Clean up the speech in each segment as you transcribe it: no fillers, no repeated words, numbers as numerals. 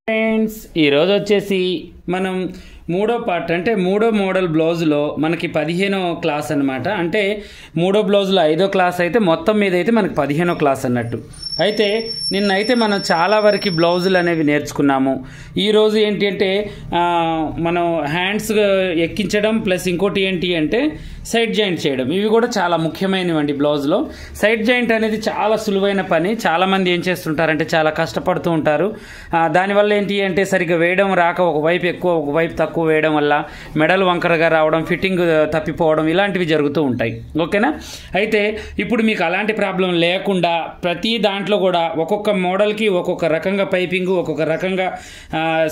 Friends ఈరోజు వచ్చేసి మనం మూడో పార్ట్ అంటే మూడో మోడల్ బ్లౌజ్లో మనకి 15వ క్లాస్ అనమాట. అంటే మూడో బ్లౌజ్లో 5వ క్లాస్ అయితే మొత్తం మీద అయితే మనకి 15వ క్లాస్ అన్నట్టు. అయితే నిన్నైతే మనం చాలా వరకు బ్లౌజులు అనేవి నేర్చుకున్నాము. ఈరోజు ఏంటి అంటే మనం హ్యాండ్స్ ఎక్కించడం ప్లస్ ఇంకోటి ఏంటి అంటే సైడ్ జాయింట్ చేయడం. ఇవి కూడా చాలా ముఖ్యమైనవండి బ్లౌజ్లో. సైడ్ జాయింట్ అనేది చాలా సులువైన పని. చాలామంది ఏం చేస్తుంటారంటే చాలా కష్టపడుతూ ఉంటారు. దానివల్ల ఏంటి అంటే సరిగ్గా వేయడం రాక ఒకవైపు ఎక్కువ ఒకవైపు తక్కువ వేయడం వల్ల మెడలు వంకరగా రావడం, ఫిట్టింగ్ తప్పిపోవడం ఇలాంటివి జరుగుతూ ఉంటాయి. ఓకేనా? అయితే ఇప్పుడు మీకు అలాంటి ప్రాబ్లం లేకుండా ప్రతి దాంట్లో కూడా ఒక్కొక్క మోడల్కి ఒక్కొక్క రకంగా పైపింగ్, ఒక్కొక్క రకంగా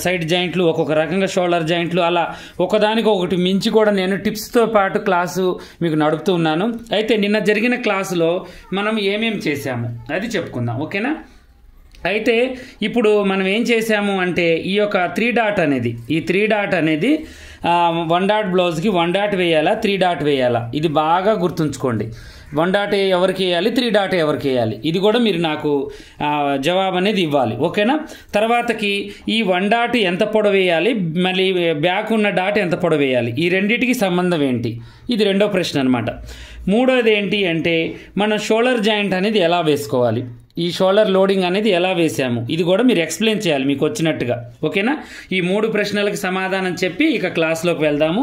సైడ్ జాయింట్లు, ఒక్కొక్క రకంగా షోల్డర్ జాయింట్లు, అలా ఒకదానికి ఒకటి మించి కూడా నేను టిప్స్తో పాటు క్లాసు మీకు నడుపుతూ ఉన్నాను. అయితే నిన్న జరిగిన క్లాసులో మనం ఏమేమి చేశాము అది చెప్పుకుందాం. ఓకేనా? అయితే ఇప్పుడు మనం ఏం చేసాము అంటే ఈ యొక్క 3 డాట్ అనేది, ఈ 3 డాట్ అనేది 1 డాట్ బ్లౌజ్కి 1 డాట్ వేయాలా 3 డాట్ వేయాలా, ఇది బాగా గుర్తుంచుకోండి. 1 డాట్ ఎవరికి వేయాలి, 3 డాట్ ఎవరికి వేయాలి, ఇది కూడా మీరు నాకు జవాబు అనేది ఇవ్వాలి. ఓకేనా? తర్వాతకి ఈ 1 డాట్ ఎంత పొడవు వేయాలి, మళ్ళీ బ్యాక్ ఉన్న డాట్ ఎంత పొడవు వేయాలి, ఈ రెండింటికి సంబంధం ఏంటి, ఇది రెండో ప్రశ్న అనమాట. మూడోది ఏంటి అంటే మనం షోల్డర్ జాయింట్ అనేది ఎలా వేసుకోవాలి, ఈ షోల్డర్ లోడింగ్ అనేది ఎలా వేసాము, ఇది కూడా మీరు ఎక్స్ప్లెయిన్ చేయాలి మీకు వచ్చినట్టుగా. ఓకేనా? ఈ 3 ప్రశ్నలకు సమాధానం చెప్పి ఇక క్లాస్లోకి వెళ్దాము.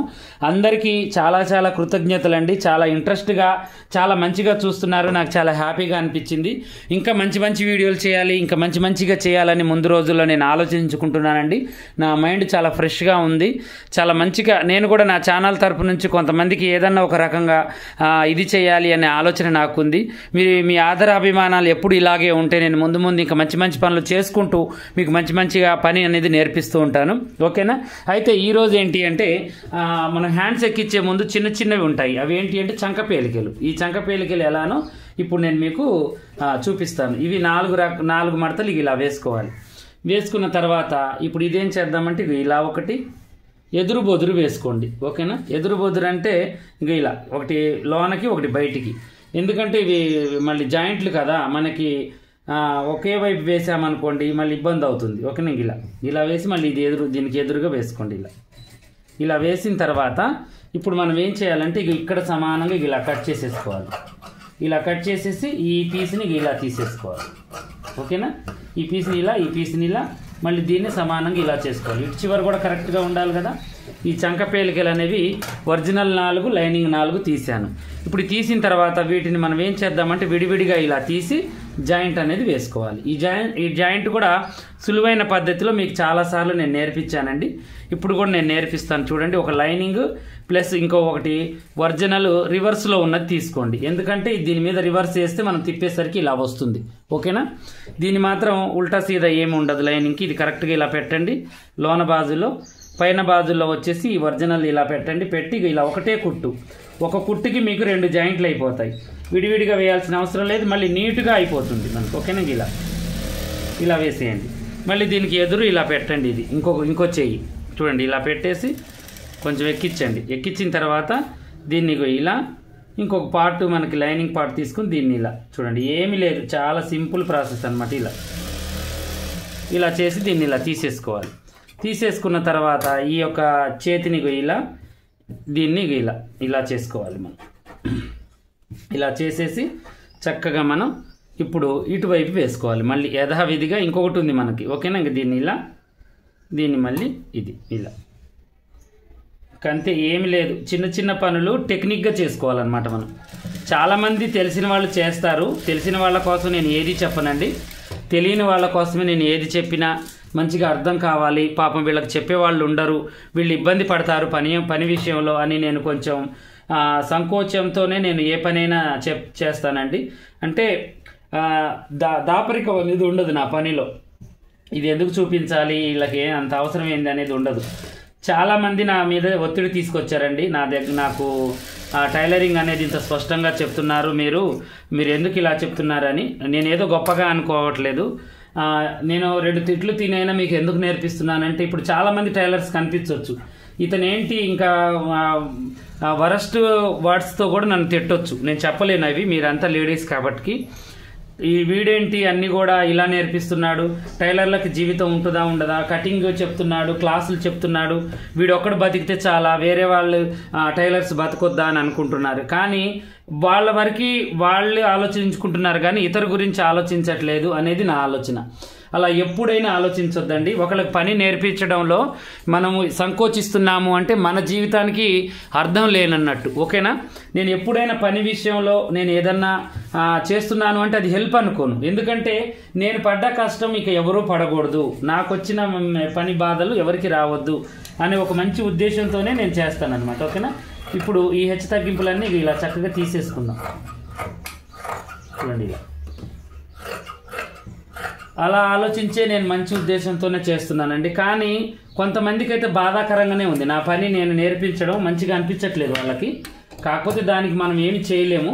అందరికీ చాలా చాలా కృతజ్ఞతలండి. చాలా ఇంట్రెస్ట్గా చాలా మంచిగా చూస్తున్నారు. నాకు చాలా హ్యాపీగా అనిపించింది. ఇంకా మంచి మంచి వీడియోలు చేయాలి, ఇంకా మంచిగా చేయాలని ముందు రోజుల్లో నేను ఆలోచించుకుంటున్నానండి. నా మైండ్ చాలా ఫ్రెష్గా ఉంది. చాలా మంచిగా నేను కూడా నా ఛానల్ తరపు నుంచి కొంతమందికి ఏదన్నా ఒక రకంగా ఇది చేయాలి అనే ఆలోచన నాకుంది. మీ ఆదరాభిమానాలు ఎప్పుడు ఇలా ఉంటే నేను ముందు ఇంకా మంచి పనులు చేసుకుంటూ మీకు మంచిగా పని అనేది నేర్పిస్తూ ఉంటాను. ఓకేనా? అయితే ఈరోజు ఏంటి అంటే మనం హ్యాండ్స్ ఎక్కించే ముందు చిన్నవి ఉంటాయి. అవి ఏంటి అంటే చంక పేలికలు. ఈ చంక పేలికలు ఎలానో ఇప్పుడు నేను మీకు చూపిస్తాను. ఇవి 4 మడతలు ఇలా వేసుకోవాలి. వేసుకున్న తర్వాత ఇప్పుడు ఇదేం చేద్దామంటే ఇలా ఒకటి ఎదురు బొదురు వేసుకోండి. ఓకేనా? ఎదురు బొదురు అంటే ఇక ఇలా ఒకటి లోనకి ఒకటి బయటికి. ఎందుకంటే ఇవి మళ్ళీ జాయింట్లు కదా, మనకి ఒకే వైపు వేసామనుకోండి మళ్ళీ ఇబ్బంది అవుతుంది. ఓకేనా? ఇలా వేసి మళ్ళీ ఇది దీనికి ఎదురుగా వేసుకోండి. ఇలా వేసిన తర్వాత ఇప్పుడు మనం ఏం చేయాలంటే ఇక్కడ సమానంగా ఇలా కట్ చేసేసుకోవాలి. ఇలా కట్ చేసేసి ఈ పీస్ని ఇలా తీసేసుకోవాలి. ఓకేనా? ఈ పీస్ని ఇలా మళ్ళీ దీన్ని సమానంగా ఇలా చేసుకోవాలి. ఇటు చివరి కూడా కరెక్ట్గా ఉండాలి కదా. ఈ చంక పేలికలు అనేవి ఒరిజినల్ 4, లైనింగ్ 4 తీసాను. ఇప్పుడు తీసిన తర్వాత వీటిని మనం ఏం చేద్దామంటే విడివిడిగా ఇలా తీసి జాయింట్ అనేది వేసుకోవాలి. ఈ జాయింట్ కూడా సులువైన పద్ధతిలో మీకు చాలాసార్లు నేను నేర్పించానండి. ఇప్పుడు కూడా నేను నేర్పిస్తాను. చూడండి, ఒక లైనింగ్ ప్లస్ ఇంకొకటి ఒరిజినల్ రివర్స్లో ఉన్నది తీసుకోండి. ఎందుకంటే దీని మీద రివర్స్ చేస్తే మనం తిప్పేసరికి ఇలా వస్తుంది. ఓకేనా? దీన్ని మాత్రం ఉల్టా సీదా ఏమి ఉండదు లైనింగ్కి. ఇది కరెక్ట్గా ఇలా పెట్టండి. లోన బాజులో పైన బాజుల్లో వచ్చేసి ఈ ఒరిజినల్ ఇలా పెట్టండి. పెట్టి ఇలా ఒకటే కుట్టు, ఒక కుట్టుకి మీకు 2 జాయింట్లు అయిపోతాయి. విడివిడిగా వేయాల్సిన అవసరం లేదు, మళ్ళీ నీట్గా అయిపోతుంది మనకు. ఓకేనా? ఇలా వేసేయండి. మళ్ళీ దీనికి ఎదురు ఇలా పెట్టండి. ఇది ఇంకో చెయ్యి చూడండి, ఇలా పెట్టేసి కొంచెం ఎక్కించండి. ఎక్కించిన తర్వాత దీన్ని ఇలా ఇంకొక పార్ట్ మనకి లైనింగ్ పార్ట్ తీసుకుని దీన్ని ఇలా చూడండి. ఏమీ లేదు, చాలా సింపుల్ ప్రాసెస్ అనమాట. ఇలా చేసి దీన్ని ఇలా తీసేసుకోవాలి. తీసేసుకున్న తర్వాత ఈ యొక్క చేతిని దీన్ని ఇలా చేసుకోవాలి. మనం ఇలా చేసేసి చక్కగా మనం ఇప్పుడు ఇటువైపు వేసుకోవాలి. మళ్ళీ యథావిధిగా ఇంకొకటి ఉంది మనకి. ఓకేనా? దీన్ని మళ్ళీ ఇలా అంతే, ఏమి లేదు. చిన్న పనులు టెక్నిక్గా చేసుకోవాలన్నమాట. మనం చాలామంది తెలిసిన వాళ్ళు చేస్తారు. తెలిసిన వాళ్ళ కోసం నేను ఏది చెప్పనండి. తెలియని వాళ్ళ కోసమే నేను ఏది చెప్పినా మంచిగా అర్థం కావాలి. పాపం వీళ్ళకి చెప్పేవాళ్ళు ఉండరు, వీళ్ళు ఇబ్బంది పడతారు పని విషయంలో అని నేను కొంచెం సంకోచంతోనే నేను ఏ పనైనా చేస్తానండి. అంటే దాపరికం అనేది ఉండదు నా పనిలో. ఇది ఎందుకు చూపించాలి, వీళ్ళకి అంత అవసరం ఏంది అనేది ఉండదు. చాలామంది నా మీద ఒత్తిడి తీసుకొచ్చారండి. నాకు టైలరింగ్ అనేది ఇంత స్పష్టంగా చెప్తున్నారు, మీరు ఎందుకు ఇలా చెప్తున్నారని. నేనేదో గొప్పగా అనుకోవట్లేదు. నేను 2 తిట్లు తినైనా మీకు ఎందుకు నేర్పిస్తున్నానంటే ఇప్పుడు చాలామంది టైలర్స్ కనిపించవచ్చు, ఇతనేంటి ఇంకా వరస్ట్ వర్డ్స్తో కూడా నన్ను తిట్టొచ్చు. నేను చెప్పలేను, అవి మీరంతా లేడీస్ కాబట్టి ఈ వీడేంటి అన్నీ కూడా ఇలా నేర్పిస్తున్నాడు, టైలర్లకు జీవితం ఉంటుందా ఉండదా, కటింగ్ చెప్తున్నాడు, క్లాసులు చెప్తున్నాడు, వీడు ఒక్కడు బతికితే చాలా, వేరే వాళ్ళు టైలర్స్ బతకొద్దా అని అనుకుంటున్నారు. కానీ వాళ్ళ వరకు వాళ్ళు ఆలోచించుకుంటున్నారు కానీ ఇతరు గురించి ఆలోచించట్లేదు అనేది నా ఆలోచన. అలా ఎప్పుడైనా ఆలోచించొద్దండి. ఒకళ్ళకి పని నేర్పించడంలో మనము సంకోచిస్తున్నాము అంటే మన జీవితానికి అర్థం లేనన్నట్టు. ఓకేనా? నేను ఎప్పుడైనా పని విషయంలో నేను ఏదన్నా చేస్తున్నాను అంటే అది హెల్ప్ అనుకోను. ఎందుకంటే నేను పడ్డ కష్టం ఇక ఎవరూ పడకూడదు, నాకు వచ్చిన పని బాధలు ఎవరికి రావద్దు అనే ఒక మంచి ఉద్దేశంతోనే నేను చేస్తాను అనమాట. ఓకేనా? ఇప్పుడు ఈ హెచ్చు తగ్గింపులన్నీ ఇలా చక్కగా తీసేసుకుందాం. చూడండి, ఇలా అలా ఆలోచించే నేను మంచి ఉద్దేశంతోనే చేస్తున్నానండి. కానీ కొంతమందికి అయితే బాధాకరంగానే ఉంది నా పని నేను నేర్పించడం, మంచిగా అనిపించట్లేదు వాళ్ళకి. కాకపోతే దానికి మనం ఏమి చేయలేము.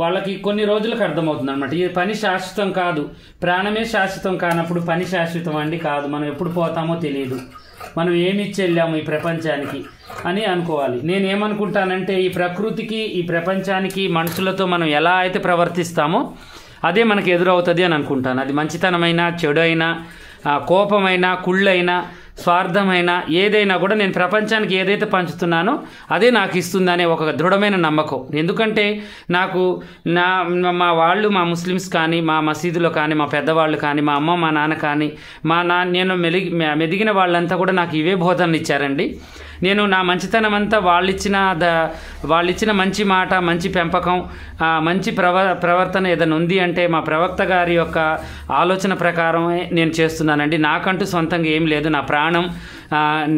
వాళ్ళకి కొన్ని రోజులకు అర్థమవుతుంది అనమాట, ఈ పని శాశ్వతం కాదు, ప్రాణమే శాశ్వతం కానప్పుడు పని శాశ్వతం అండి కాదు, మనం ఎప్పుడు పోతామో తెలియదు, మనం ఏమి ఇచ్చి వెళ్ళాము ఈ ప్రపంచానికి అని అనుకోవాలి. నేనేమనుకుంటానంటే ఈ ప్రకృతికి, ఈ ప్రపంచానికి, మనుషులతో మనం ఎలా అయితే ప్రవర్తిస్తామో అదే మనకు ఎదురవుతుంది అని అనుకుంటాను. అది మంచితనమైనా, చెడు అయినా, కోపమైనా, కుళ్ళైనా, స్వార్థమైన ఏదైనా కూడా నేను ప్రపంచానికి ఏదైతే పంచుతున్నానో అదే నాకు ఇస్తుందనే ఒక దృఢమైన నమ్మకం. ఎందుకంటే నాకు మా వాళ్ళు, మా ముస్లిమ్స్ కానీ, మా మసీదులో కానీ, మా పెద్దవాళ్ళు కానీ, మా అమ్మ మా నాన్న కానీ, నేను మెదిగిన వాళ్ళంతా కూడా నాకు ఇవే బోధనలు ఇచ్చారండి. నేను నా మంచితనం అంతా వాళ్ళిచ్చిన మంచి మాట, మంచి పెంపకం, మంచి ప్రవర్తన ఏదైనా ఉంది అంటే మా ప్రవక్త గారి యొక్క ఆలోచన ప్రకారమే నేను చేస్తున్నానండి. నాకంటూ సొంతంగా ఏం లేదు. నా ప్రాణం,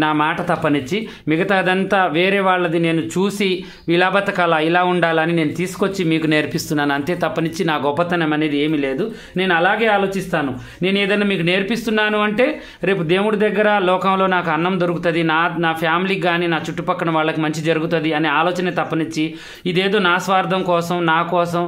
నా మాట తప్పనిచ్చి మిగతాదంతా వేరే వాళ్ళది నేను చూసి ఇలా బతకాలా, ఇలా ఉండాలని నేను తీసుకొచ్చి మీకు నేర్పిస్తున్నాను అంతే తప్పనిచ్చి నా గొప్పతనం అనేది ఏమీ లేదు. నేను అలాగే ఆలోచిస్తాను. నేను ఏదైనా మీకు నేర్పిస్తున్నాను అంటే రేపు దేవుడి దగ్గర లోకంలో నాకు అన్నం దొరుకుతుంది, నా ఫ్యామిలీకి కానీ నా చుట్టుపక్కల వాళ్ళకి మంచి జరుగుతుంది అనే ఆలోచన తప్పనిచ్చి ఇదేదో నా స్వార్థం కోసం, నా కోసం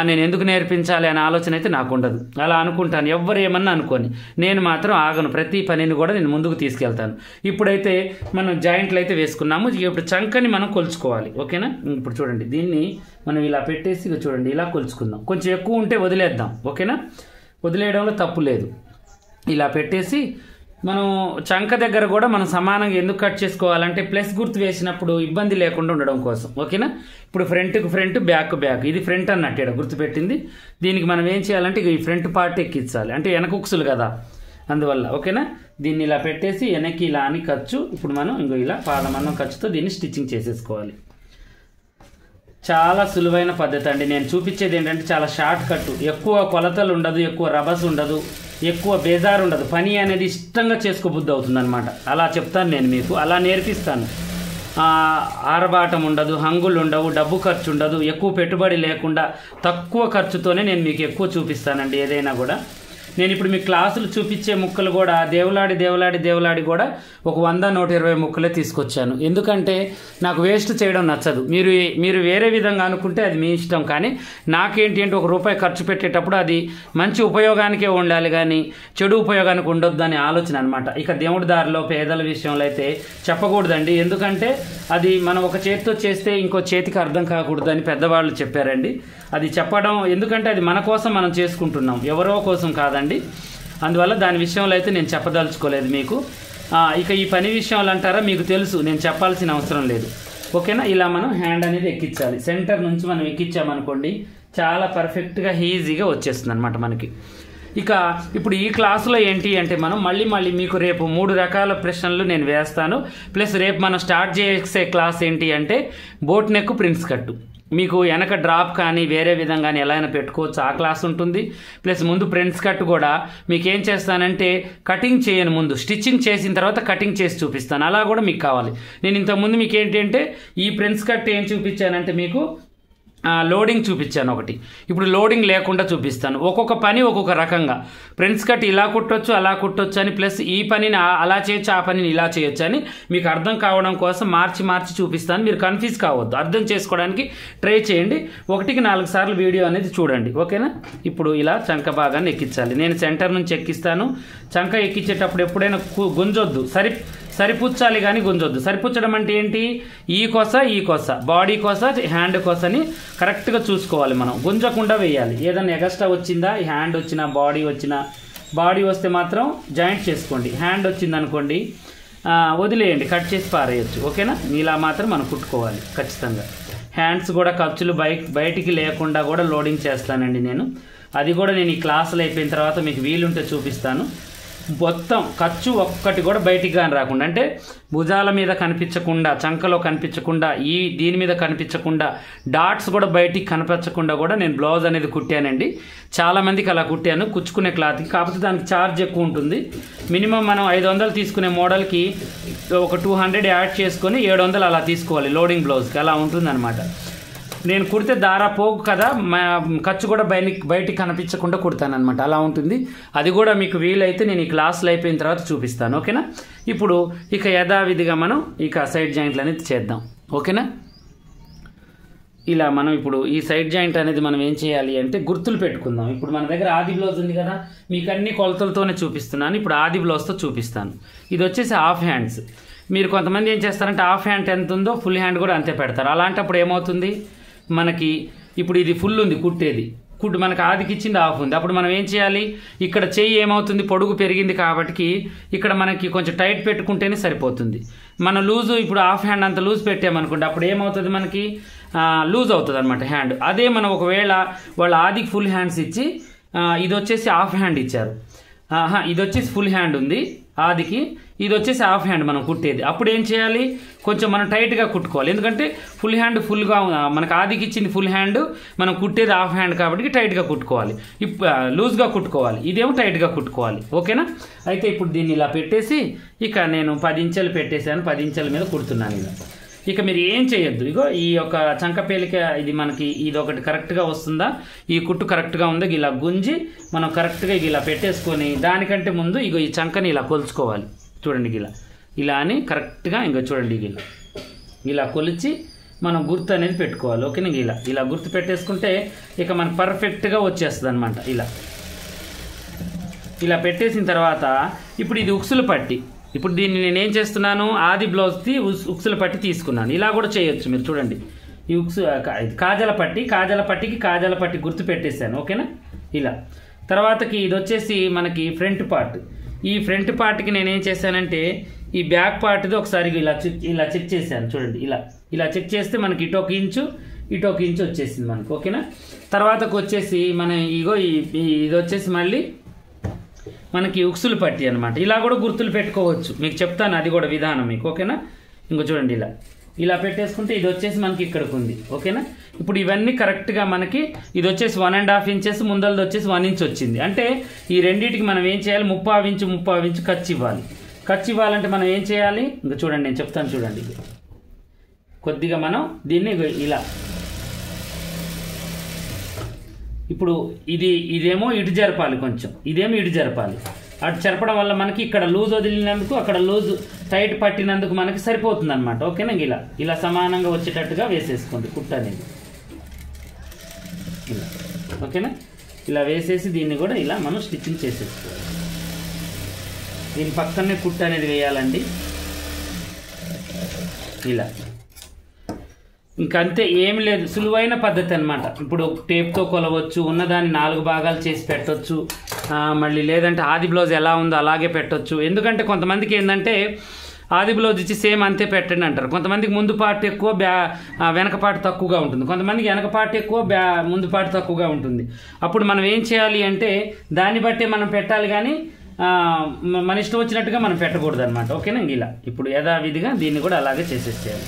నేను ఎందుకు నేర్పించాలి అనే ఆలోచన అయితే నాకు ఉండదు. అలా అనుకుంటాను, ఎవ్వరు ఏమన్నా అనుకోని, నేను మాత్రం ఆగను. ప్రతి పనిని కూడా నేను ముందుకు తీసుకెళ్తాను. ఇప్పుడైతే మనం జాయింట్లు అయితే వేసుకున్నాము. ఇప్పుడు చంకని మనం కొలుచుకోవాలి. ఓకేనా? ఇప్పుడు చూడండి, దీన్ని మనం ఇలా పెట్టేసి చూడండి ఇలా కొలుచుకుందాం. కొంచెం ఎక్కువ ఉంటే వదిలేద్దాం. ఓకేనా? వదిలేయడంలో తప్పు లేదు. ఇలా పెట్టేసి మనం చంక దగ్గర కూడా మనం సమానంగా ఎందుకు కట్ చేసుకోవాలంటే ప్లస్ గుర్తు వేసినప్పుడు ఇబ్బంది లేకుండా ఉండడం కోసం. ఓకేనా? ఇప్పుడు ఫ్రంట్కు ఫ్రంట్, బ్యాక్ బ్యాక్, ఇది ఫ్రంట్ అన్నట్టు ఇక్కడ గుర్తుపెట్టింది. దీనికి మనం ఏం చేయాలంటే ఈ ఫ్రంట్ పార్ట్ ఎక్కించాలి, అంటే వెనక ఉక్సులు కదా, అందువల్ల. ఓకేనా? దీన్ని ఇలా పెట్టేసి వెనక్కి ఇలా అని ఖర్చు. ఇప్పుడు మనం ఇలా పాదమన్నం ఖర్చుతో దీన్ని స్టిచ్చింగ్ చేసేసుకోవాలి. చాలా సులువైన పద్ధతి అండి. నేను చూపించేది ఏంటంటే చాలా షార్ట్ కట్, ఎక్కువ కొలతలు ఉండదు, ఎక్కువ రబస్ ఉండదు, ఎక్కువ బేజారు ఉండదు. పని అనేది ఇష్టంగా చేసుకోబుద్ధి అవుతుంది అనమాట. అలా చెప్తాను నేను మీకు, అలా నేర్పిస్తాను. ఆరబాటం ఉండదు, హంగులు ఉండవు, డబ్బు ఖర్చు ఉండదు, ఎక్కువ పెట్టుబడి లేకుండా తక్కువ ఖర్చుతోనే నేను మీకు ఎక్కువ చూపిస్తానండి ఏదైనా కూడా. నేను ఇప్పుడు మీ క్లాసులు చూపించే ముక్కలు కూడా దేవులాడి కూడా ఒక 100-120 ముక్కలే తీసుకొచ్చాను. ఎందుకంటే నాకు వేస్ట్ చేయడం నచ్చదు. మీరు వేరే విధంగా అనుకుంటే అది మీ ఇష్టం. కానీ నాకేంటి అంటే ₹1 ఖర్చు పెట్టేటప్పుడు అది మంచి ఉపయోగానికే ఉండాలి కానీ చెడు ఉపయోగానికి ఉండొద్దు అనే ఆలోచన అనమాట. ఇక దేవుడి దారిలో పేదల విషయంలో అయితే చెప్పకూడదండి. ఎందుకంటే అది మనం ఒక చేతితో చేస్తే ఇంకో చేతికి అర్థం కాకూడదు అని పెద్దవాళ్ళు చెప్పారండి. అది చెప్పడం ఎందుకంటే అది మన కోసం మనం చేసుకుంటున్నాం, ఎవరో కోసం కాదండి. అందువల్ల దాని విషయంలో అయితే నేను చెప్పదలుచుకోలేదు మీకు. ఇక ఈ పని విషయంలో అంటారా, మీకు తెలుసు, నేను చెప్పాల్సిన అవసరం లేదు. ఓకేనా? ఇలా మనం హ్యాండ్ అనేది ఎక్కించాలి. సెంటర్ నుంచి మనం ఎక్కించామనుకోండి చాలా పర్ఫెక్ట్గా ఈజీగా వచ్చేస్తుంది అనమాట మనకి. ఇక ఇప్పుడు ఈ క్లాసులో ఏంటి అంటే మనం మళ్ళీ మీకు రేపు 3 రకాల ప్రశ్నలు నేను వేస్తాను. ప్లస్ రేపు మనం స్టార్ట్ చేసే క్లాస్ ఏంటి అంటే బోట్ నెక్ ప్రిన్స్ కట్టు. మీకు వెనక డ్రాప్ కానీ వేరే విధంగా ఎలా అయినా పెట్టుకోవచ్చు, ఆ క్లాస్ ఉంటుంది. ప్లస్ ముందు ప్రిన్స్ కట్ కూడా మీకు ఏం చేస్తానంటే కటింగ్ చేయను, ముందు స్టిచ్చింగ్ చేసిన తర్వాత కటింగ్ చేసి చూపిస్తాను. అలా కూడా మీకు కావాలి. నేను ఇంతకుముందు మీకు ఏంటంటే ఈ ప్రిన్స్ కట్ ఏం చూపించానంటే మీకు లోడింగ్ చూపించాను ఒకటి. ఇప్పుడు లోడింగ్ లేకుండా చూపిస్తాను. ఒక్కొక్క పని ఒక్కొక్క రకంగా. ప్రిన్స్ కట్ ఇలా కుట్టొచ్చు, అలా కుట్టొచ్చు అని, ప్లస్ ఈ పనిని అలా చేయొచ్చు, ఆ పనిని ఇలా చేయొచ్చు అని మీకు అర్థం కావడం కోసం మార్చి చూపిస్తాను. మీరు కన్ఫ్యూజ్ కావద్దు, అర్థం చేసుకోవడానికి ట్రై చేయండి. 1-4 సార్లు వీడియో అనేది చూడండి. ఓకేనా? ఇప్పుడు ఇలా చంక భాగాన్ని ఎక్కించాలి. నేను సెంటర్ నుంచి ఎక్కిస్తాను. చంక ఎక్కించేటప్పుడు ఎప్పుడైనా గుంజొద్దు, సరిపుచ్చాలి కానీ గుంజొద్దు. సరిపుచ్చడం అంటే ఏంటి, ఈ కొస బాడీ కొస హ్యాండ్ కొసని కరెక్ట్గా చూసుకోవాలి. మనం గుంజకుండా వేయాలి. ఏదైనా ఎగస్ట్రా వచ్చిందా, హ్యాండ్ వచ్చినా బాడీ వస్తే మాత్రం జాయింట్ చేసుకోండి. హ్యాండ్ వచ్చింది అనుకోండి వదిలేయండి, కట్ చేసి పారేయచ్చు. ఓకేనా, ఇలా మాత్రం మనం కుట్టుకోవాలి ఖచ్చితంగా. హ్యాండ్స్ కూడా ఖర్చులు బయటికి లేకుండా కూడా లోడింగ్ చేస్తానండి నేను. అది కూడా నేను ఈ క్లాసులు అయిపోయిన తర్వాత మీకు వీలుంటే చూపిస్తాను. మొత్తం ఖర్చు ఒక్కటి కూడా బయటికి కానీ రాకుండా, అంటే భుజాల మీద కనిపించకుండా, చంకలో కనిపించకుండా, దీని మీద కనిపించకుండా, డాట్స్ కూడా బయటికి కనిపించకుండా కూడా నేను బ్లౌజ్ అనేది కుట్టానండి. చాలామందికి అలా కుట్టాను కుచ్చుకునే క్లాత్కి. కాకపోతే దానికి ఛార్జ్ ఎక్కువ ఉంటుంది. మినిమం మనం 500 తీసుకునే మోడల్కి ఒక 200 యాడ్ చేసుకొని 700 అలా తీసుకోవాలి లోడింగ్ బ్లౌజ్కి. అలా ఉంటుందన్నమాట. నేను కుడితే దారా పోగు కదా, ఖర్చు కూడా బయటికి కనిపించకుండా కుడతానమాట. అలా ఉంటుంది. అది కూడా మీకు వీలైతే నేను ఈ క్లాసులు అయిపోయిన తర్వాత చూపిస్తాను. ఓకేనా, ఇప్పుడు ఇక యథావిధిగా మనం ఇక సైడ్ జాయింట్లు అనేది చేద్దాం. ఓకేనా, ఇలా మనం ఇప్పుడు ఈ సైడ్ జాయింట్ అనేది మనం ఏం చేయాలి అంటే గుర్తులు పెట్టుకుందాం. ఇప్పుడు మన దగ్గర ఆది బ్లౌజ్ ఉంది కదా, మీకు అన్ని కొలతలతోనే చూపిస్తున్నాను. ఇప్పుడు ఆది బ్లౌజ్తో చూపిస్తాను. ఇది వచ్చేసి హాఫ్ హ్యాండ్స్. మీరు కొంతమంది ఏం చేస్తారంటే హాఫ్ హ్యాండ్ ఎంత ఉందో ఫుల్ హ్యాండ్ కూడా అంతే పెడతారు. అలాంటప్పుడు ఏమవుతుంది, మనకి ఇప్పుడు ఇది ఫుల్ ఉంది కుట్టేది, మనకు ఆదికి ఇచ్చింది హాఫ్ ఉంది. అప్పుడు మనం ఏం చేయాలి, ఇక్కడ చెయ్యి ఏమవుతుంది, పొడుగు పెరిగింది కాబట్టి ఇక్కడ మనకి కొంచెం టైట్ పెట్టుకుంటేనే సరిపోతుంది. మన లూజు ఇప్పుడు హాఫ్ హ్యాండ్ అంత లూజ్ పెట్టామనుకోండి, అప్పుడు ఏమవుతుంది, మనకి లూజ్ అవుతుంది అనమాట హ్యాండ్. అదే మనం ఒకవేళ వాళ్ళు ఆదికి ఫుల్ హ్యాండ్స్ ఇచ్చి ఇది వచ్చేసి హాఫ్ హ్యాండ్ ఇచ్చారు, ఇది వచ్చేసి ఫుల్ హ్యాండ్ ఉంది ఆదికి, ఇది వచ్చేసి హాఫ్ హ్యాండ్ మనం కుట్టేది, అప్పుడు ఏం చేయాలి, కొంచెం మనం టైట్గా కుట్టుకోవాలి. ఎందుకంటే ఫుల్ హ్యాండ్ ఫుల్గా మనకు ఆదికి ఇచ్చింది ఫుల్ హ్యాండ్, మనం కుట్టేది హాఫ్ హ్యాండ్ కాబట్టి టైట్గా కుట్టుకోవాలి, లూజ్గా కుట్టుకోవాలి, ఇదేమో టైట్గా కుట్టుకోవాలి. ఓకేనా, అయితే ఇప్పుడు దీన్ని ఇలా పెట్టేసి ఇక నేను 10 ఇంచెలు పెట్టేశాను, 10 ఇంచెల మీద కుడుతున్నాను ఇలా. ఇక మీరు ఏం చేయొద్దు, ఇగో ఈ యొక్క చంకపేలిక ఇది మనకి ఇది ఒకటి కరెక్ట్గా వస్తుందా, ఈ కుట్టు కరెక్ట్గా ఉందో ఇలా గుంజి మనం కరెక్ట్గా ఇలా పెట్టేసుకొని దానికంటే ముందు ఇగో ఈ చంకని ఇలా కొలుచుకోవాలి. చూడండి ఇలా అని కరెక్ట్గా ఇంకా చూడండి ఇలా కొలిచి మనం గుర్తు అనేది పెట్టుకోవాలి. ఓకేనా, ఇలా గుర్తు పెట్టేసుకుంటే ఇక మనకు పర్ఫెక్ట్గా వచ్చేస్తుంది అనమాట. ఇలా పెట్టేసిన తర్వాత ఇప్పుడు ఇది ఉక్సులు పట్టి, ఇప్పుడు దీన్ని నేను ఏం చేస్తున్నాను, ఆది బ్లౌజ్ది ఉక్సుల పట్టి తీసుకున్నాను. ఇలా కూడా చేయొచ్చు మీరు చూడండి. ఈ కాజల పట్టికి కాజల పట్టి గుర్తు పెట్టేశాను. ఓకేనా, ఇలా తర్వాతకి ఇది వచ్చేసి మనకి ఫ్రంట్ పార్ట్. ఈ ఫ్రంట్ పార్ట్కి నేను ఏం చేశానంటే ఈ బ్యాక్ పార్ట్ది ఒకసారి ఇలా చెక్ చేశాను. చూడండి ఇలా చెక్ చేస్తే మనకి ఇటు ఒక ఇంచు వచ్చేసింది మనకి. ఓకేనా, తర్వాతకు వచ్చేసి మన ఇది వచ్చేసి మళ్ళీ మనకి ఉక్సులు పట్టి అనమాట. ఇలా కూడా గుర్తులు పెట్టుకోవచ్చు, మీకు చెప్తాను అది కూడా విధానం మీకు. ఓకేనా, ఇంకో చూడండి ఇలా పెట్టేసుకుంటే ఇది వచ్చేసి మనకి ఇక్కడికి ఉంది. ఓకేనా, ఇప్పుడు ఇవన్నీ కరెక్ట్గా మనకి ఇది వచ్చేసి 1.5 ఇంచెస్, ముందలది వచ్చేసి 1 ఇంచ్ వచ్చింది. అంటే ఈ రెండింటికి మనం ఏం చేయాలి, 3/4 ఇంచు ఖర్చు ఇవ్వాలి. ఖర్చు ఇవ్వాలంటే మనం ఏం చేయాలి, ఇంకా చూడండి నేను చెప్తాను చూడండి. కొద్దిగా మనం దీన్ని ఇలా ఇప్పుడు ఇదేమో ఇటు జరపాలి, కొంచెం ఇదేమో ఇటు జరపాలి. అటు జరపడం వల్ల మనకి ఇక్కడ లూజ్ వదిలినందుకు అక్కడ లూజ్ టైట్ పట్టినందుకు మనకి సరిపోతుంది అనమాట. ఓకేనా, ఇలా సమానంగా వచ్చేటట్టుగా వేసేసుకోండి కుట్టు అనేది. ఓకేనా, ఇలా వేసేసి దీన్ని కూడా ఇలా మనం స్టిచ్చింగ్ చేసేసుకోవాలి. దీని పక్కనే కుట్టు అనేది వేయాలండి. ఇలా ఇంకంతే, ఏమి లేదు, సులువైన పద్ధతి అనమాట. ఇప్పుడు టేప్తో కొలవచ్చు, ఉన్నదాన్ని 4 భాగాలు చేసి పెట్టవచ్చు, మళ్ళీ లేదంటే ఆది బ్లౌజ్ ఎలా ఉందో అలాగే పెట్టవచ్చు. ఎందుకంటే కొంతమందికి ఏంటంటే ఆది బ్లౌజ్ ఇచ్చి సేమ్ అంతే పెట్టండి అంటారు. కొంతమందికి ముందు పార్ట్ ఎక్కువ వెనక పార్ట్ తక్కువగా ఉంటుంది, కొంతమందికి వెనక పార్ట్ ఎక్కువ ముందు పార్ట్ తక్కువగా ఉంటుంది. అప్పుడు మనం ఏం చేయాలి అంటే దాన్ని బట్టే మనం పెట్టాలి, కానీ మన ఇష్టం వచ్చినట్టుగా మనం పెట్టకూడదు అనమాట. ఓకేనా, ఇలా ఇప్పుడు యథావిధిగా దీన్ని కూడా అలాగే చేసేసేయాలి.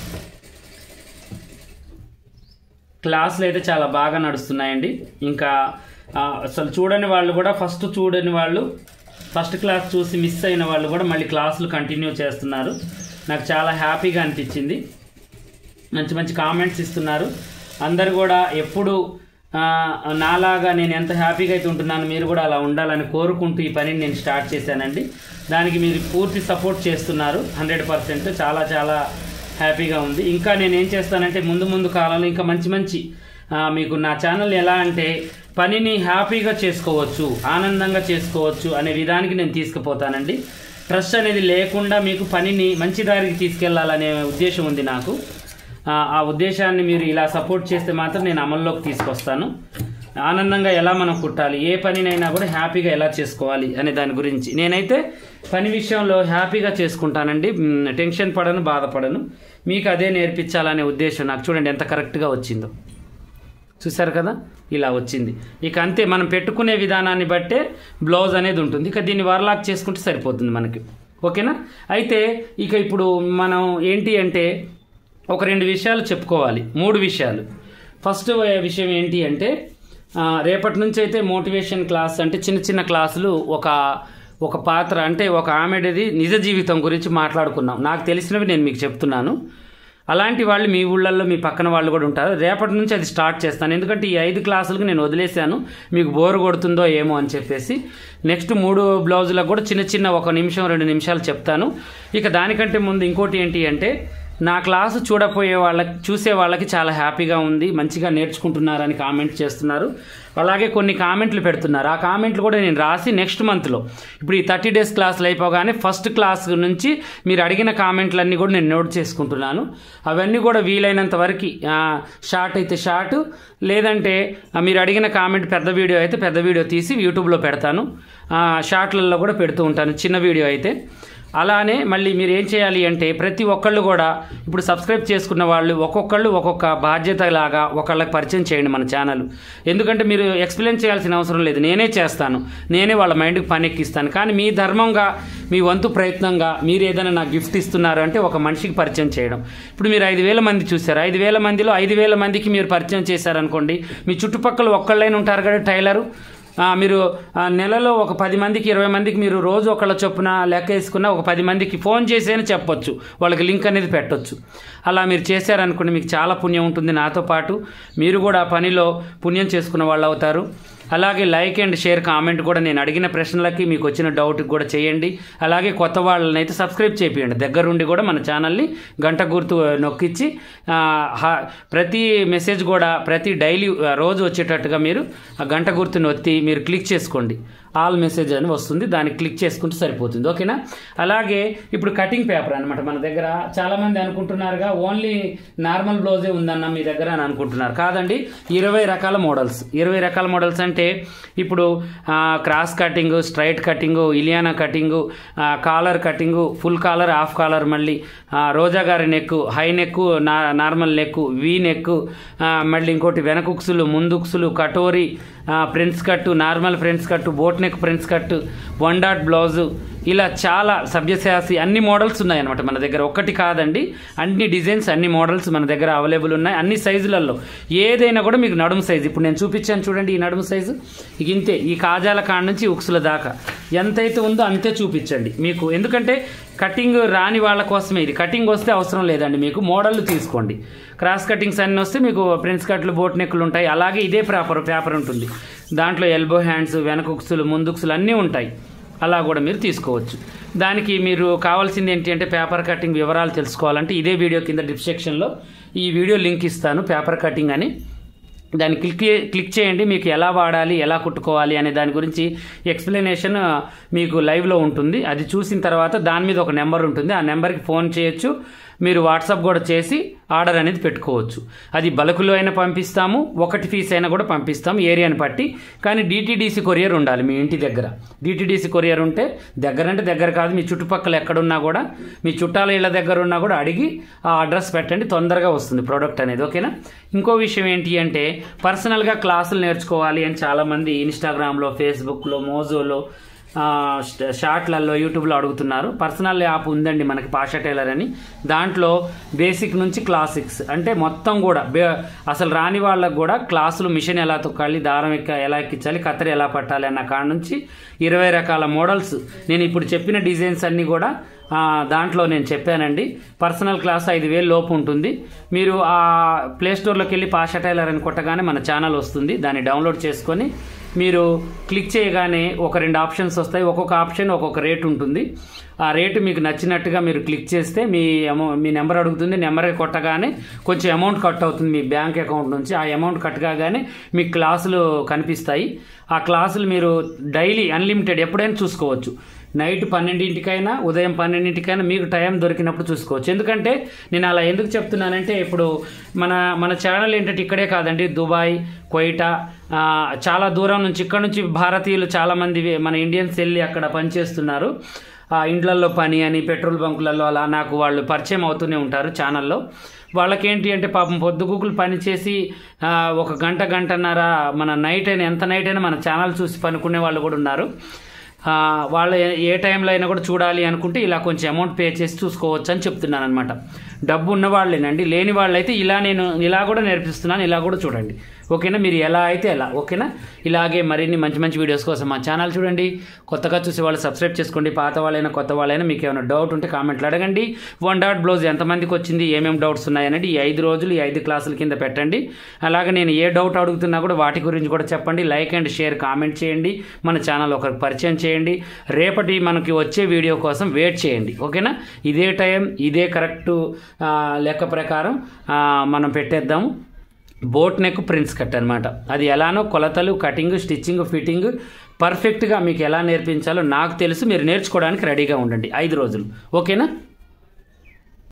క్లాసులు అయితే చాలా బాగా నడుస్తున్నాయండి. ఇంకా అసలు చూడని వాళ్ళు కూడా ఫస్ట్ క్లాస్ చూసి మిస్ అయిన వాళ్ళు కూడా మళ్ళీ క్లాసులు కంటిన్యూ చేస్తున్నారు. నాకు చాలా హ్యాపీగా అనిపించింది. మంచి కామెంట్స్ ఇస్తున్నారు అందరు కూడా. ఎప్పుడు నాలాగా నేను ఎంత హ్యాపీగా అయితే ఉంటున్నాను, మీరు కూడా అలా ఉండాలని కోరుకుంటూ ఈ పనిని నేను స్టార్ట్ చేశానండి. దానికి మీరు పూర్తి సపోర్ట్ చేస్తున్నారు 100%. చాలా చాలా హ్యాపీగా ఉంది. ఇంకా నేను ఏం చేస్తానంటే ముందు కాలంలో ఇంకా మంచి మీకు నా ఛానల్ ఎలా అంటే పనిని హ్యాపీగా చేసుకోవచ్చు, ఆనందంగా చేసుకోవచ్చు అనే విధానికి నేను తీసుకుపోతానండి. ట్రస్ట్ అనేది లేకుండా మీకు పనిని మంచి దారికి తీసుకెళ్లాలనే ఉద్దేశం ఉంది నాకు. ఆ ఉద్దేశాన్ని మీరు ఇలా సపోర్ట్ చేస్తే మాత్రం నేను అమల్లోకి తీసుకొస్తాను. ఆనందంగా ఎలా మనం కుట్టాలి, ఏ పనినైనా కూడా హ్యాపీగా ఎలా చేసుకోవాలి అనే దాని గురించి నేనైతే పని విషయంలో హ్యాపీగా చేసుకుంటానండి. టెన్షన్ పడను, బాధపడను. మీకు అదే నేర్పించాలనే ఉద్దేశం నాకు. చూడండి ఎంత కరెక్ట్గా వచ్చిందో, చూసారు కదా, ఇలా వచ్చింది. ఇక అంతే, మనం పెట్టుకునే విధానాన్ని బట్టే బ్లౌజ్ అనేది ఉంటుంది. ఇక దీన్ని వర్లాక్ చేసుకుంటే సరిపోతుంది మనకి. ఓకేనా? అయితే ఇక ఇప్పుడు మనం ఏంటి అంటే ఒక 2 విషయాలు చెప్పుకోవాలి, 3 విషయాలు. ఫస్ట్ విషయం ఏంటి అంటే రేపటి నుంచి అయితే మోటివేషన్ క్లాస్ అంటే చిన్న చిన్న క్లాసులు ఒక పాత్ర అంటే ఒక ఆమెడది నిజ జీవితం గురించి మాట్లాడుకున్నాం. నాకు తెలిసినవి నేను మీకు చెప్తున్నాను. అలాంటి వాళ్ళు మీ ఊళ్ళల్లో మీ పక్కన వాళ్ళు కూడా ఉంటారు. రేపటి నుంచి అది స్టార్ట్ చేస్తాను. ఎందుకంటే ఈ 5 క్లాసులకు నేను వదిలేశాను, మీకు బోర్ కొడుతుందో ఏమో అని చెప్పేసి. నెక్స్ట్ 3 బ్లౌజులకు కూడా చిన్న చిన్న 1 నిమిషం 2 నిమిషాలు చెప్తాను. ఇక దానికంటే ముందు ఇంకోటి ఏంటి అంటే నా క్లాసు చూసే వాళ్ళకి చాలా హ్యాపీగా ఉంది, మంచిగా నేర్చుకుంటున్నారని కామెంట్ చేస్తున్నారు. అలాగే కొన్ని కామెంట్లు పెడుతున్నారు. ఆ కామెంట్లు కూడా నేను రాసి నెక్స్ట్ మంత్లో ఇప్పుడు ఈ 30 డేస్ క్లాసులు అయిపోగానే ఫస్ట్ క్లాస్ నుంచి మీరు అడిగిన కామెంట్లన్నీ కూడా నేను నోట్ చేసుకుంటున్నాను. అవన్నీ కూడా వీలైనంత వరకు షార్ట్ అయితే షార్ట్, లేదంటే మీరు అడిగిన కామెంట్ పెద్ద వీడియో అయితే పెద్ద వీడియో తీసి యూట్యూబ్లో పెడతాను. షార్ట్లలో కూడా పెడుతూ ఉంటాను చిన్న వీడియో అయితే. అలానే మళ్ళీ మీరు ఏం చేయాలి అంటే ప్రతి ఒక్కళ్ళు కూడా ఇప్పుడు సబ్స్క్రైబ్ చేసుకున్న వాళ్ళు ఒక్కొక్కళ్ళు ఒక్కొక్క బాధ్యత లాగా ఒకళ్ళకి పరిచయం చేయండి మన ఛానల్. ఎందుకంటే మీరు ఎక్స్ప్లెయిన్ చేయాల్సిన అవసరం లేదు, నేనే చేస్తాను, నేనే వాళ్ళ మైండ్కి పని ఎక్కిస్తాను. కానీ మీ ధర్మంగా మీ వంతు ప్రయత్నంగా మీరు ఏదైనా నాకు గిఫ్ట్ ఇస్తున్నారు అంటే ఒక మనిషికి పరిచయం చేయడం. ఇప్పుడు మీరు 5,000 మంది చూశారు, 5,000 మందిలో 5,000 మందికి మీరు పరిచయం చేశారనుకోండి, మీ చుట్టుపక్కల ఒక్కళ్ళైనా ఉంటారు కదా టైలరు. మీరు నెలలో ఒక 10 మందికి 20 మందికి మీరు రోజు ఒకళ్ళ చొప్పున లెక్క వేసుకున్న ఒక 10 మందికి ఫోన్ చేసేని చెప్పొచ్చు, వాళ్ళకి లింక్ అనేది పెట్టొచ్చు. అలా మీరు చేశారనుకోండి మీకు చాలా పుణ్యం ఉంటుంది. నాతో పాటు మీరు కూడా పనిలో పుణ్యం చేసుకున్న వాళ్ళు అవుతారు. అలాగే లైక్ అండ్ షేర్ కామెంట్ కూడా నేను అడిగిన ప్రశ్నలకి మీకు వచ్చిన డౌట్కి కూడా చేయండి. అలాగే కొత్త వాళ్ళని అయితే సబ్స్క్రైబ్ చేయండి. దగ్గరుండి కూడా మన ఛానల్ని గంట గుర్తు నొక్కించి ప్రతి మెసేజ్ కూడా ప్రతి డైలీ రోజు వచ్చేటట్టుగా మీరు ఆ గంట గుర్తు నొత్తి మీరు క్లిక్ చేసుకోండి. ఆల్ మెసేజ్ అని వస్తుంది, దాన్ని క్లిక్ చేసుకుంటే సరిపోతుంది. ఓకేనా? అలాగే ఇప్పుడు కటింగ్ పేపర్ అనమాట మన దగ్గర. చాలామంది అనుకుంటున్నారుగా ఓన్లీ నార్మల్ బ్లౌజే ఉందన్న మీ దగ్గర అని అనుకుంటున్నారు. కాదండి, 20 రకాల మోడల్స్. 20 రకాల మోడల్స్ అంటే ఇప్పుడు cross cutting, straight cutting, Ileana cutting, collar cutting, full collar, half collar, మళ్ళీ రోజా గారి neck, high neck, normal neck, V neck, మళ్ళీ ఇంకోటి వెనకుక్సులు, ముందుక్సులు, katori, friends cut, normal friends cut, boat neck friends cut, 1 dot blouse, ఇలా చాలా సభ్యసాసి అన్ని మోడల్స్ ఉన్నాయన్నమాట మన దగ్గర. ఒక్కటి కాదండి, అన్ని డిజైన్స్ అన్ని మోడల్స్ మన దగ్గర అవైలబుల్ ఉన్నాయి, అన్ని సైజులలో. ఏదైనా కూడా మీకు నడుము సైజు ఇప్పుడు నేను చూపించాను చూడండి, ఈ నడుము సైజు ఇంతే. ఈ కాజాల కాడ నుంచి ఉక్సుల దాకా ఎంతైతే ఉందో అంతే చూపించండి మీకు. ఎందుకంటే కటింగ్ రాని వాళ్ళ కోసమే ఇది. కటింగ్ వస్తే అవసరం లేదండి మీకు, మోడళ్ళు తీసుకోండి. క్రాస్ కటింగ్స్ అన్నీ వస్తే మీకు ఫ్రెండ్స్ కట్లు, బోట్ నెక్లు ఉంటాయి. అలాగే ఇదే పేపర్ ఉంటుంది, దాంట్లో ఎల్బో హ్యాండ్స్, వెనకుక్సులు, ముందుక్సులు అన్నీ ఉంటాయి. అలా కూడా మీరు తీసుకోవచ్చు. దానికి మీరు కావాల్సింది ఏంటి అంటే పేపర్ కటింగ్ వివరాలు తెలుసుకోవాలంటే ఇదే వీడియో కింద డిస్క్రిప్షన్లో ఈ వీడియో లింక్ ఇస్తాను, పేపర్ కటింగ్ అని. దాన్ని క్లిక్ చేయండి. మీకు ఎలా వాడాలి, ఎలా కుట్టుకోవాలి అనే దాని గురించి ఎక్స్ప్లెనేషన్ మీకు లైవ్లో ఉంటుంది. అది చూసిన తర్వాత దాని మీద ఒక నెంబర్ ఉంటుంది, ఆ నెంబర్కి ఫోన్ చేయొచ్చు. మీరు వాట్సాప్ కూడా చేసి ఆర్డర్ అనేది పెట్టుకోవచ్చు. అది బల్క్లో అయినా పంపిస్తాము, ఒకటి పీస్ అయినా కూడా పంపిస్తాము ఏరియాని బట్టి. కానీ DTDC కొరియర్ ఉండాలి మీ ఇంటి దగ్గర. DTDC కొరియర్ ఉంటే దగ్గర అంటే దగ్గర కాదు, మీ చుట్టుపక్కల ఎక్కడున్నా కూడా, మీ చుట్టాల ఇళ్ళ దగ్గర ఉన్నా కూడా అడిగి ఆ అడ్రస్ పెట్టండి, తొందరగా వస్తుంది ప్రోడక్ట్ అనేది. ఓకేనా? ఇంకో విషయం ఏంటి అంటే పర్సనల్గా క్లాసులు నేర్చుకోవాలి అని చాలామంది ఇన్స్టాగ్రామ్లో, ఫేస్బుక్లో, మోజోలో, షార్ట్లలో, యూట్యూబ్లో అడుగుతున్నారు. పర్సనల్ యాప్ ఉందండి మనకి, పాషా టైలర్ అని. దాంట్లో బేసిక్ నుంచి క్లాసిక్స్ అంటే మొత్తం కూడా అసలు రాని వాళ్ళకు కూడా క్లాసులు, మిషన్ ఎలా తొక్కాలి, దారం ఎలా ఎక్కించాలి, కత్తెర ఎలా పట్టాలి అన్న కాడ నుంచి 20 రకాల మోడల్స్, నేను ఇప్పుడు చెప్పిన డిజైన్స్ అన్నీ కూడా దాంట్లో నేను చెప్పానండి. పర్సనల్ క్లాస్ 5,000 లోపు ఉంటుంది. మీరు ఆ ప్లేస్టోర్లోకి వెళ్ళి పాషా టైలర్ అని కొట్టగానే మన ఛానల్ వస్తుంది, దాన్ని డౌన్లోడ్ చేసుకొని మీరు క్లిక్ చేయగానే ఒక 2 ఆప్షన్స్ వస్తాయి. ఒక్కొక్క ఆప్షన్ ఒక్కొక్క రేట్ ఉంటుంది. ఆ రేటు మీకు నచ్చినట్టుగా మీరు క్లిక్ చేస్తే మీ నెంబర్ అడుగుతుంది, నెంబర్ కొట్టగానే కొంచెం అమౌంట్ కట్ అవుతుంది మీ బ్యాంక్ అకౌంట్ నుంచి. ఆ అమౌంట్ కట్ కాగానే మీకు క్లాసులు కనిపిస్తాయి. ఆ క్లాసులు మీరు డైలీ అన్లిమిటెడ్ ఎప్పుడైనా చూసుకోవచ్చు. నైట్ 12ంటికైనా ఉదయం 12ంటికైనా మీకు టైం దొరికినప్పుడు చూసుకోవచ్చు. ఎందుకంటే నేను అలా ఎందుకు చెప్తున్నానంటే ఇప్పుడు మన ఛానల్ ఏంటంటే ఇక్కడే కాదండి, దుబాయ్, క్వైటా, చాలా దూరం నుంచి ఇక్కడ నుంచి భారతీయులు చాలామంది మన ఇండియన్స్ వెళ్ళి అక్కడ పనిచేస్తున్నారు. ఇండ్లల్లో పని అని పెట్రోల్ బంకులలో అలా నాకు వాళ్ళు పరిచయం అవుతూనే ఉంటారు ఛానల్లో. వాళ్ళకేంటి అంటే పాపం పొద్దుగూకులు పని చేసి ఒక గంటన్నర మన నైట్ అయినా ఎంత నైట్ అయినా మన ఛానల్ చూసి పనుకునే వాళ్ళు కూడా ఉన్నారు. వాళ్ళు ఏ టైంలో అయినా కూడా చూడాలి అనుకుంటే ఇలా కొంచెం అమౌంట్ పే చేసి చూసుకోవచ్చు అని చెప్తున్నాను అనమాట. డబ్బు ఉన్న వాళ్ళేనండి, లేని వాళ్ళైతే నేను ఇలా కూడా నేర్పిస్తున్నాను, ఇలా కూడా చూడండి. ఓకేనా, మీరు ఎలా అయితే ఎలా. ఓకేనా, ఇలాగే మరిన్ని మంచి మంచి వీడియోస్ కోసం మా ఛానల్ చూడండి. కొత్తగా చూసే వాళ్ళు సబ్స్క్రైబ్ చేసుకోండి. పాత వాళ్ళైనా కొత్త వాళ్ళైనా మీకు ఏమైనా డౌట్ ఉంటే కామెంట్లు అడగండి. 1 డాట్ బ్లౌజ్ ఎంతమందికి వచ్చింది, ఏమేమి డౌట్స్ ఉన్నాయనండి ఈ 5 రోజులు ఈ 5 క్లాసుల కింద పెట్టండి. అలాగే నేను ఏ డౌట్ అడుగుతున్నా కూడా వాటి గురించి కూడా చెప్పండి. లైక్ అండ్ షేర్ కామెంట్ చేయండి. మన ఛానల్ ఒకరికి పరిచయం చేయండి. రేపటి మనకి వచ్చే వీడియో కోసం వెయిట్ చేయండి. ఓకేనా, ఇదే టైం ఇదే కరెక్ట్ లెక్క ప్రకారం మనం పెట్టేద్దాము. బోట్ నెక్ ప్రిన్స్ కట్ అనమాట. అది ఎలానో కొలతలు, కటింగ్, స్టిచ్చింగ్, ఫిట్టింగ్ పర్ఫెక్ట్గా మీకు ఎలా నేర్పించాలో నాకు తెలుసు. మీరు నేర్చుకోవడానికి రెడీగా ఉండండి 5 రోజులు. ఓకేనా.